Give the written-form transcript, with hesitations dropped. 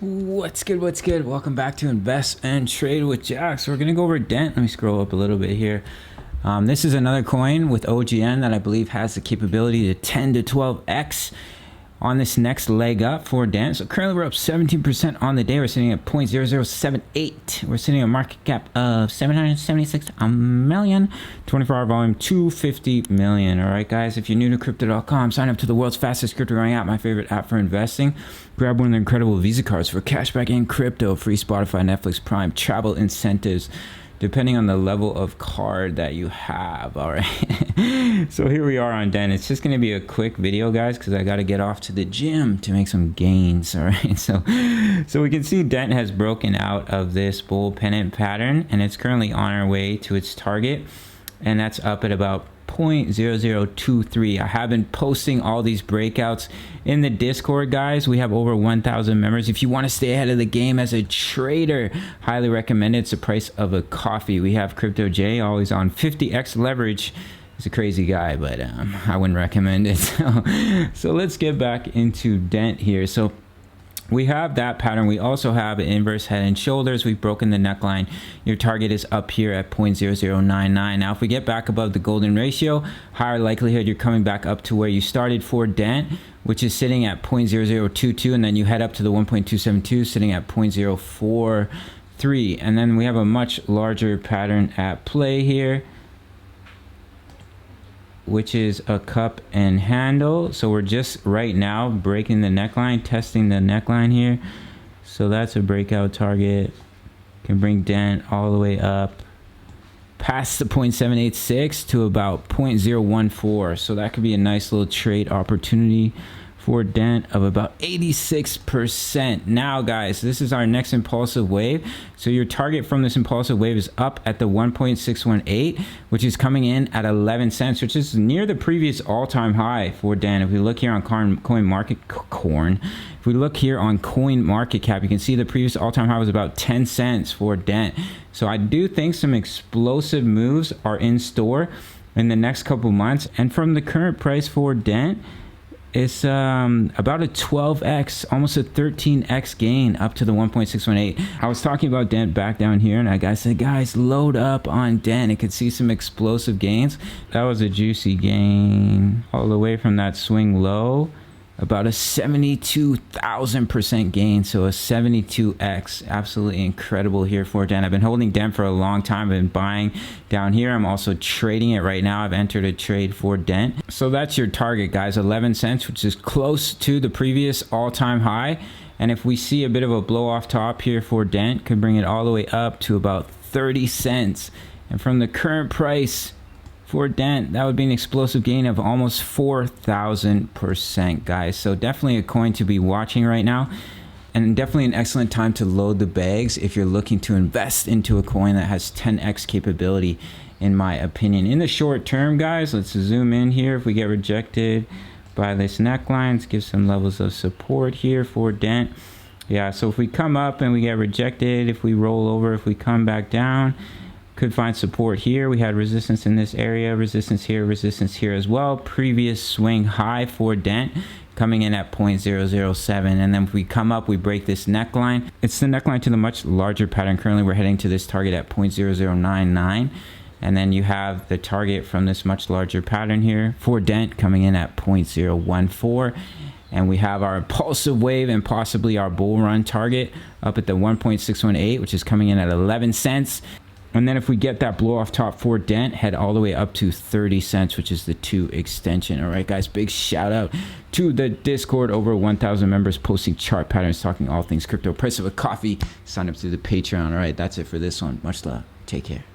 What's good? What's good? Welcome back to Invest and Trade with Jack. So we're gonna go over Dent. Let me scroll up a little bit here. This is another coin with OGN that I believe has the capability to 10 to 12x on this next leg up for Dent. So currently we're up 17% on the day. We're sitting at 0.0078. We're sitting at a market cap of 776 million. 24-hour volume 250 million. All right, guys. If you're new to crypto.com, sign up to the world's fastest crypto growing app, my favorite app for investing. Grab one of the incredible Visa cards for cashback in crypto, free Spotify, Netflix, Prime, travel incentives, depending on the level of card that you have. All right. So here we are on Dent. It's just going to be a quick video, guys, because I got to get off to the gym to make some gains. All right. So we can see Dent has broken out of this bull pennant pattern, and it's currently on our way to its target, and that's up at about 0.0023. I have been posting all these breakouts in the Discord, guys. We have over 1,000 members. If you want to stay ahead of the game as a trader, highly recommend it. It's the price of a coffee. We have Crypto J always on 50x leverage. He's a crazy guy, but I wouldn't recommend it. So let's get back into Dent here. So we have that pattern. We also have an inverse head and shoulders. We've broken the neckline. Your target is up here at 0.0099. Now, if we get back above the golden ratio, higher likelihood you're coming back up to where you started for Dent, which is sitting at 0.0022, and then you head up to the 1.272, sitting at 0.043. And then we have a much larger pattern at play here, which is a cup and handle. So we're just right now breaking the neckline, testing the neckline here. So that's a breakout target. Can bring Dent all the way up past the 0.786 to about 0.014. So that could be a nice little trade opportunity for Dent of about 86%. Now, guys, this is our next impulsive wave. So your target from this impulsive wave is up at the 1.618, which is coming in at 11 cents, which is near the previous all-time high for Dent. If we look here on coin market cap, you can see the previous all-time high was about 10 cents for Dent. So I do think some explosive moves are in store in the next couple months. And from the current price for Dent, it's about a 12x, almost a 13x gain up to the 1.618. I was talking about Dent back down here, and I said, guys, load up on Dent. It could see some explosive gains. That was a juicy gain all the way from that swing low. About a 72,000% gain, so a 72x. Absolutely incredible here for Dent. I've been holding Dent for a long time. I've been buying down here. I'm also trading it right now. I've entered a trade for Dent. So that's your target, guys, 11 cents, which is close to the previous all-time high. And if we see a bit of a blow off top here for Dent, could bring it all the way up to about 30 cents. And from the current price for Dent, that would be an explosive gain of almost 4,000%, guys. So definitely a coin to be watching right now, and definitely an excellent time to load the bags if you're looking to invest into a coin that has 10x capability, in my opinion. In the short term, guys, let's zoom in here. If we get rejected by this neckline, let's give some levels of support here for Dent. Yeah, so if we come up and we get rejected, if we roll over, if we come back down, could find support here. We had resistance in this area, resistance here as well. Previous swing high for Dent coming in at 0.007. And then if we come up, we break this neckline. It's the neckline to the much larger pattern. Currently, we're heading to this target at 0.0099. And then you have the target from this much larger pattern here for Dent coming in at 0.014. And we have our impulsive wave and possibly our bull run target up at the 1.618, which is coming in at 11 cents. And then if we get that blow off top for Dent, head all the way up to 30 cents, which is the 2 extension. All right, guys, big shout out to the Discord. Over 1,000 members posting chart patterns, talking all things crypto. Price of a coffee. Sign up through the Patreon. All right, that's it for this one. Much love. Take care.